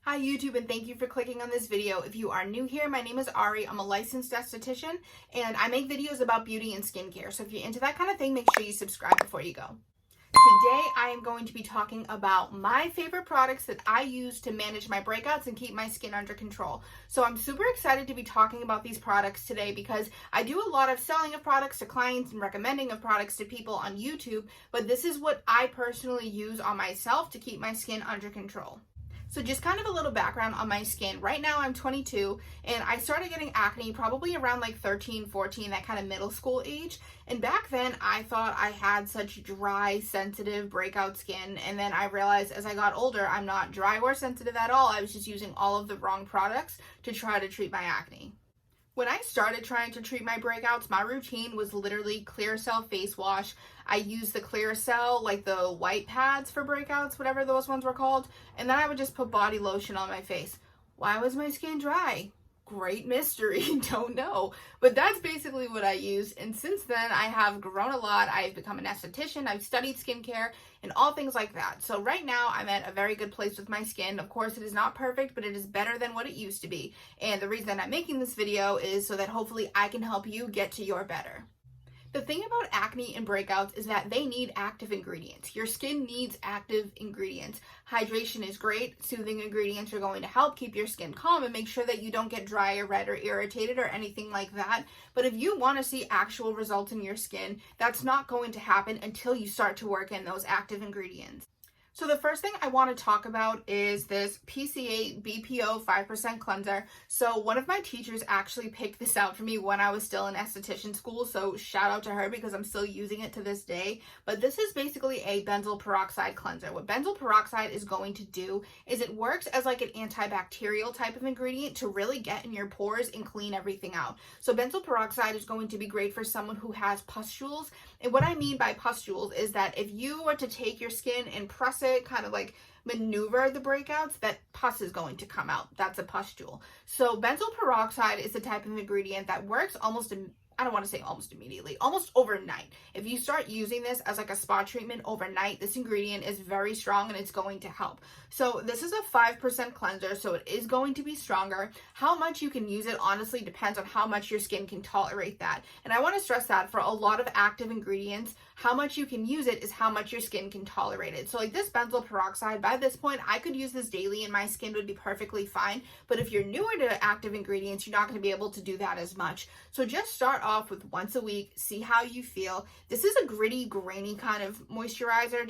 Hi YouTube, and thank you for clicking on this video. If you are new here, my name is Ari. I'm a licensed esthetician and I make videos about beauty and skincare. So if you're into that kind of thing, make sure you subscribe before you go. Today I am going to be talking about my favorite products that I use to manage my breakouts and keep my skin under control. So I'm super excited to be talking about these products today because I do a lot of selling of products to clients and recommending of products to people on YouTube, but this is what I personally use on myself to keep my skin under control. So just kind of a little background on my skin. Right now I'm 22 and I started getting acne probably around like 13, 14, that kind of middle school age. And back then I thought I had such dry, sensitive breakout skin. And then I realized as I got older, I'm not dry or sensitive at all. I was just using all of the wrong products to try to treat my acne. When I started trying to treat my breakouts, my routine was literally Clearasil face wash. I used the Clearasil, like the white pads for breakouts, whatever those ones were called, and then I would just put body lotion on my face. Why was my skin dry? Great mystery, don't know. But that's basically what I use, and since then I have grown a lot. I've become an esthetician, I've studied skincare, and all things like that. So right now I'm at a very good place with my skin. Of course, it is not perfect, but it is better than what it used to be. And the reason I'm making this video is so that hopefully I can help you get to your better. The thing about acne and breakouts is that they need active ingredients. Your skin needs active ingredients. Hydration is great. Soothing ingredients are going to help keep your skin calm and make sure that you don't get dry or red or irritated or anything like that. But if you want to see actual results in your skin, that's not going to happen until you start to work in those active ingredients. So the first thing I want to talk about is this PCA BPO 5% cleanser. So one of my teachers actually picked this out for me when I was still in esthetician school. So shout out to her because I'm still using it to this day. But this is basically a benzyl peroxide cleanser. What benzyl peroxide is going to do is it works as like an antibacterial type of ingredient to really get in your pores and clean everything out. So benzyl peroxide is going to be great for someone who has pustules. And what I mean by pustules is that if you were to take your skin and press it, kind of like maneuver the breakouts, that pus is going to come out. That's a pustule. So benzyl peroxide is the type of ingredient that works almost immediately, almost overnight. If you start using this as like a spa treatment overnight, this ingredient is very strong and it's going to help. So this is a 5% cleanser, so it is going to be stronger. How much you can use it honestly depends on how much your skin can tolerate that. And I want to stress that for a lot of active ingredients, how much you can use it is how much your skin can tolerate it. So like this benzyl peroxide, by this point, I could use this daily and my skin would be perfectly fine. But if you're newer to active ingredients, you're not going to be able to do that as much. So just start off with once a week, see how you feel. This is a gritty, grainy kind of moisturizer.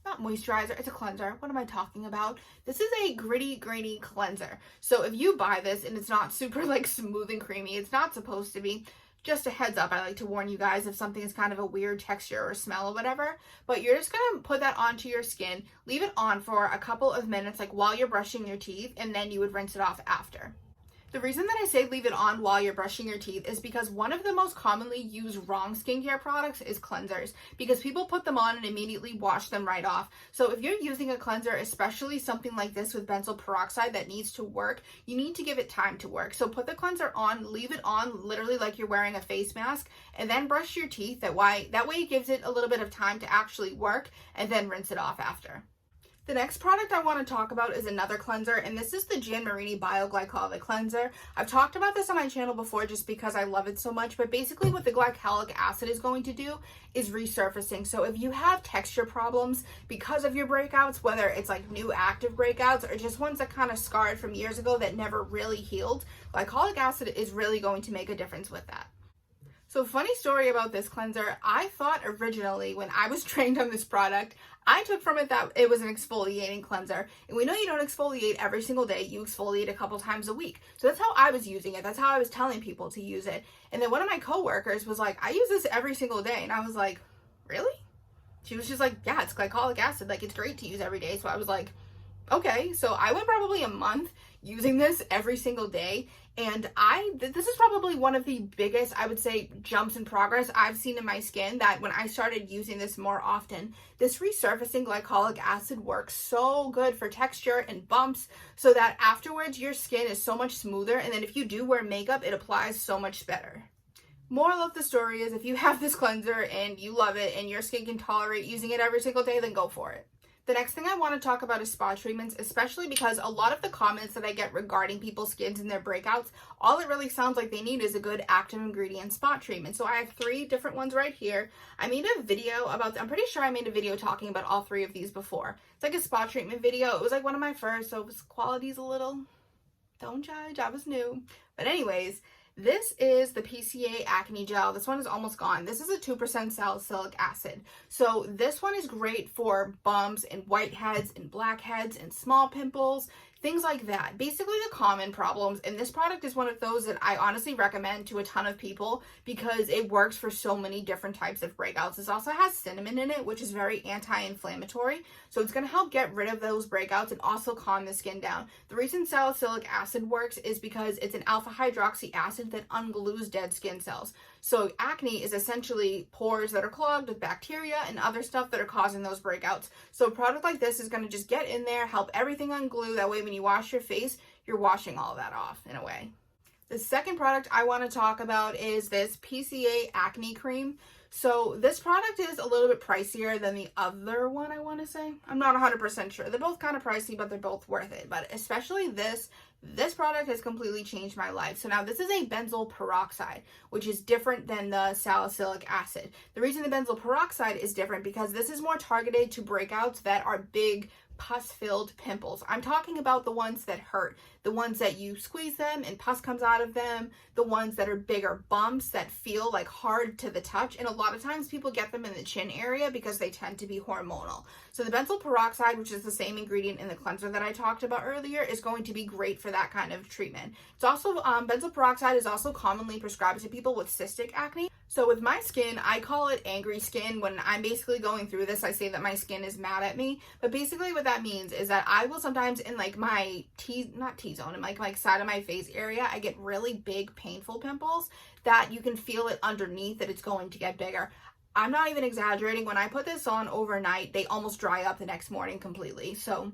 Not moisturizer, it's a cleanser. What am I talking about? This is a gritty, grainy cleanser. So if you buy this and it's not super like smooth and creamy, it's not supposed to be. Just a heads up, I like to warn you guys if something is kind of a weird texture or smell or whatever, but you're just gonna put that onto your skin, leave it on for a couple of minutes, like while you're brushing your teeth, and then you would rinse it off after. The reason that I say leave it on while you're brushing your teeth is because one of the most commonly used wrong skincare products is cleansers, because people put them on and immediately wash them right off. So if you're using a cleanser, especially something like this with benzyl peroxide that needs to work, you need to give it time to work. So put the cleanser on, leave it on literally like you're wearing a face mask, and then brush your teeth. That way it gives it a little bit of time to actually work, and then rinse it off after. The next product I want to talk about is another cleanser, and this is the Jan Marini Glycolic Cleanser. I've talked about this on my channel before just because I love it so much, but basically what the glycolic acid is going to do is resurfacing. So if you have texture problems because of your breakouts, whether it's like new active breakouts or just ones that kind of scarred from years ago that never really healed, glycolic acid is really going to make a difference with that. So funny story about this cleanser, I thought originally when I was trained on this product, I took from it that it was an exfoliating cleanser. And we know you don't exfoliate every single day, you exfoliate a couple times a week. So that's how I was using it. That's how I was telling people to use it. And then one of my coworkers was like, I use this every single day. And I was like, really? She was just like, yeah, it's glycolic acid. Like, it's great to use every day. So I was like, okay. So I went probably a month using this every single day, and this is probably one of the biggest, I would say, jumps in progress I've seen in my skin, that when I started using this more often, this resurfacing glycolic acid works so good for texture and bumps, so that afterwards your skin is so much smoother, and then if you do wear makeup, it applies so much better. Moral of the story is if you have this cleanser and you love it and your skin can tolerate using it every single day, then go for it. The next thing I want to talk about is spa treatments, especially because a lot of the comments that I get regarding people's skins and their breakouts, all it really sounds like they need is a good active ingredient spa treatment. So I have 3 different ones right here. I made a video about, I'm pretty sure I made a video talking about all 3 of these before. It's like a spa treatment video. It was like one of my first, so quality's a little, don't judge, I was new. But anyways, this is the PCA Acne Gel. This one is almost gone. This is a 2% salicylic acid. So this one is great for bumps and whiteheads and blackheads and small pimples, things like that. Basically the common problems. And this product is one of those that I honestly recommend to a ton of people because it works for so many different types of breakouts. This also has cinnamon in it, which is very anti-inflammatory. So it's going to help get rid of those breakouts and also calm the skin down. The reason salicylic acid works is because it's an alpha hydroxy acid that unglues dead skin cells. So acne is essentially pores that are clogged with bacteria and other stuff that are causing those breakouts. So a product like this is going to just get in there, help everything unglue. That way when you wash your face, you're washing all of that off in a way. The second product I want to talk about is this PCA Acne Cream. So this product is a little bit pricier than the other one, I want to say. I'm not 100% sure. They're both kind of pricey, but they're both worth it. But especially this product has completely changed my life. So now this is a benzyl peroxide, which is different than the salicylic acid. The reason the benzyl peroxide is different because this is more targeted to breakouts that are big, pus-filled pimples. I'm talking about the ones that hurt, the ones that you squeeze them and pus comes out of them, the ones that are bigger bumps that feel like hard to the touch, and a lot of times people get them in the chin area because they tend to be hormonal. So the benzyl peroxide, which is the same ingredient in the cleanser that I talked about earlier, is going to be great for that kind of treatment. It's also, benzyl peroxide is also commonly prescribed to people with cystic acne. So with my skin, I call it angry skin. When I'm basically going through this, I say that my skin is mad at me. But basically what that means is that I will sometimes in like my T-zone, in like side of my face area, I get really big painful pimples that you can feel it underneath that it's going to get bigger. I'm not even exaggerating. When I put this on overnight, they almost dry up the next morning completely. So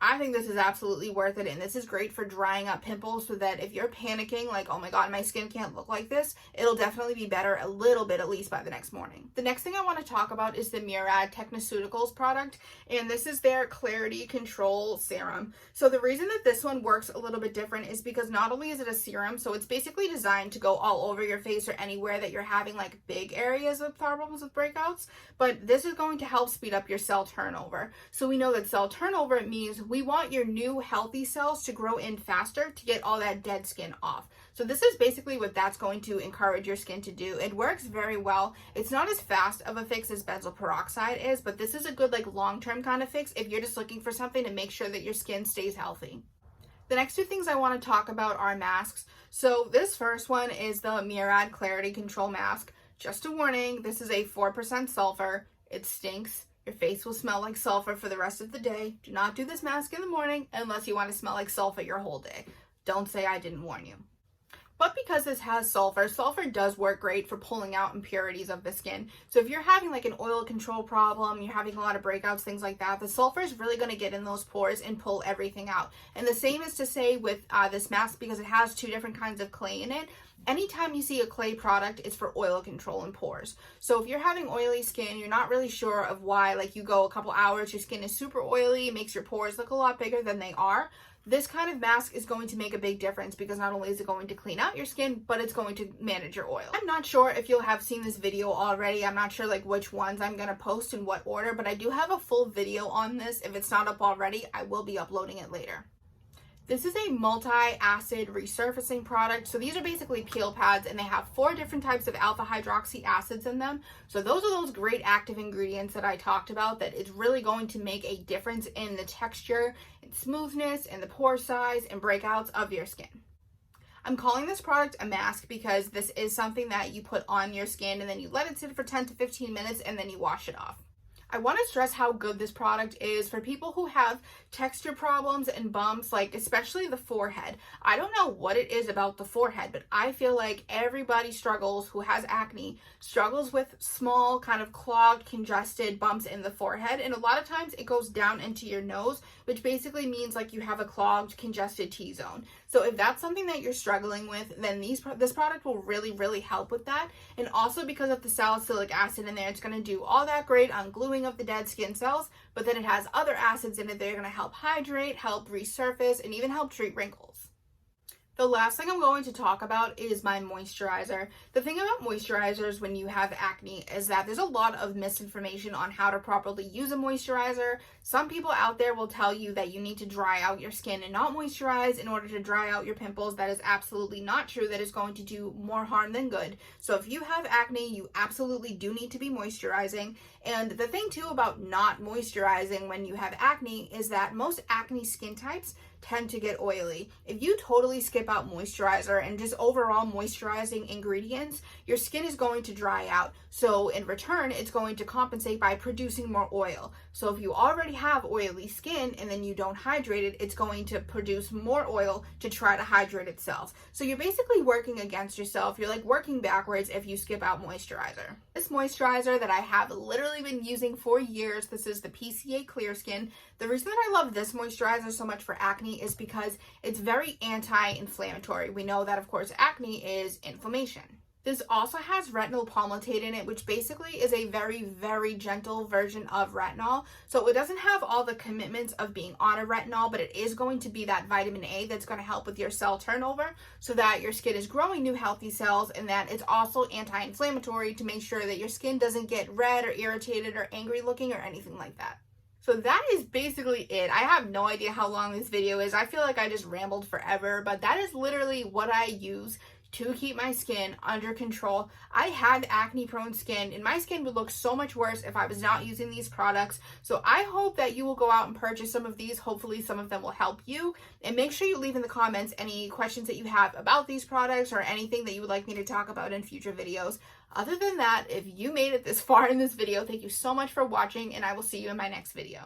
I think this is absolutely worth it, and this is great for drying up pimples so that if you're panicking like, oh my god, my skin can't look like this, it'll definitely be better a little bit at least by the next morning. The next thing I want to talk about is the Murad Technoceuticals product, and this is their Clarity Control Serum. So the reason that this one works a little bit different is because not only is it a serum, so it's basically designed to go all over your face or anywhere that you're having like big areas of problems with breakouts, but this is going to help speed up your cell turnover. So we know that cell turnover means we want your new healthy cells to grow in faster to get all that dead skin off. So this is basically what that's going to encourage your skin to do. It works very well. It's not as fast of a fix as benzyl peroxide is, but this is a good like long-term kind of fix if you're just looking for something to make sure that your skin stays healthy. The next 2 things I want to talk about are masks. So this first one is the Murad Clarity Control Mask. Just a warning, this is a 4% sulfur. It stinks. Your face will smell like sulfur for the rest of the day. Do not do this mask in the morning unless you want to smell like sulfur your whole day. Don't say I didn't warn you. But because this has sulfur, sulfur does work great for pulling out impurities of the skin. So if you're having like an oil control problem, you're having a lot of breakouts, things like that, the sulfur is really going to get in those pores and pull everything out. And the same is to say with this mask, because it has 2 different kinds of clay in it. Anytime you see a clay product, it's for oil control and pores. So if you're having oily skin, you're not really sure of why, like you go a couple hours, your skin is super oily, it makes your pores look a lot bigger than they are. This kind of mask is going to make a big difference because not only is it going to clean out your skin, but it's going to manage your oil. I'm not sure if you'll have seen this video already. I'm not sure like which ones I'm going to post in what order, but I do have a full video on this. If it's not up already, I will be uploading it later. This is a multi-acid resurfacing product. So these are basically peel pads, and they have 4 different types of alpha hydroxy acids in them. So those are those great active ingredients that I talked about that is really going to make a difference in the texture and smoothness and the pore size and breakouts of your skin. I'm calling this product a mask because this is something that you put on your skin and then you let it sit for 10 to 15 minutes and then you wash it off. I want to stress how good this product is for people who have texture problems and bumps, like especially the forehead. I don't know what it is about the forehead, but I feel like everybody struggles who has acne, struggles with small kind of clogged, congested bumps in the forehead. And a lot of times it goes down into your nose, which basically means like you have a clogged, congested T-zone. So if that's something that you're struggling with, then this product will really, really help with that. And also because of the salicylic acid in there, it's going to do all that great ungluing killing of the dead skin cells, but then it has other acids in it that are going to help hydrate, help resurface, and even help treat wrinkles. The last thing I'm going to talk about is my moisturizer. The thing about moisturizers when you have acne is that there's a lot of misinformation on how to properly use a moisturizer. Some people out there will tell you that you need to dry out your skin and not moisturize in order to dry out your pimples. That is absolutely not true. That is going to do more harm than good. So if you have acne, you absolutely do need to be moisturizing. And the thing too about not moisturizing when you have acne is that most acne skin types tend to get oily. If you totally skip out moisturizer and just overall moisturizing ingredients, your skin is going to dry out. So in return, it's going to compensate by producing more oil. So if you already have oily skin and then you don't hydrate it, it's going to produce more oil to try to hydrate itself. So you're basically working against yourself. You're like working backwards if you skip out moisturizer. This moisturizer that I have literally been using for years, this is the PCA Clear Skin. The reason that I love this moisturizer so much for acne is because it's very anti-inflammatory. We know that, of course, acne is inflammation. This also has retinol palmitate in it, which basically is a very, very gentle version of retinol. So it doesn't have all the commitments of being on a retinol, but it is going to be that vitamin A that's going to help with your cell turnover so that your skin is growing new healthy cells, and that it's also anti-inflammatory to make sure that your skin doesn't get red or irritated or angry looking or anything like that. So that is basically it. I have no idea how long this video is. I feel like I just rambled forever, but that is literally what I use to keep my skin under control. I had acne prone skin and my skin would look so much worse if I was not using these products. So I hope that you will go out and purchase some of these. Hopefully some of them will help you, and make sure you leave in the comments any questions that you have about these products or anything that you would like me to talk about in future videos. Other than that, if you made it this far in this video, thank you so much for watching, and I will see you in my next video.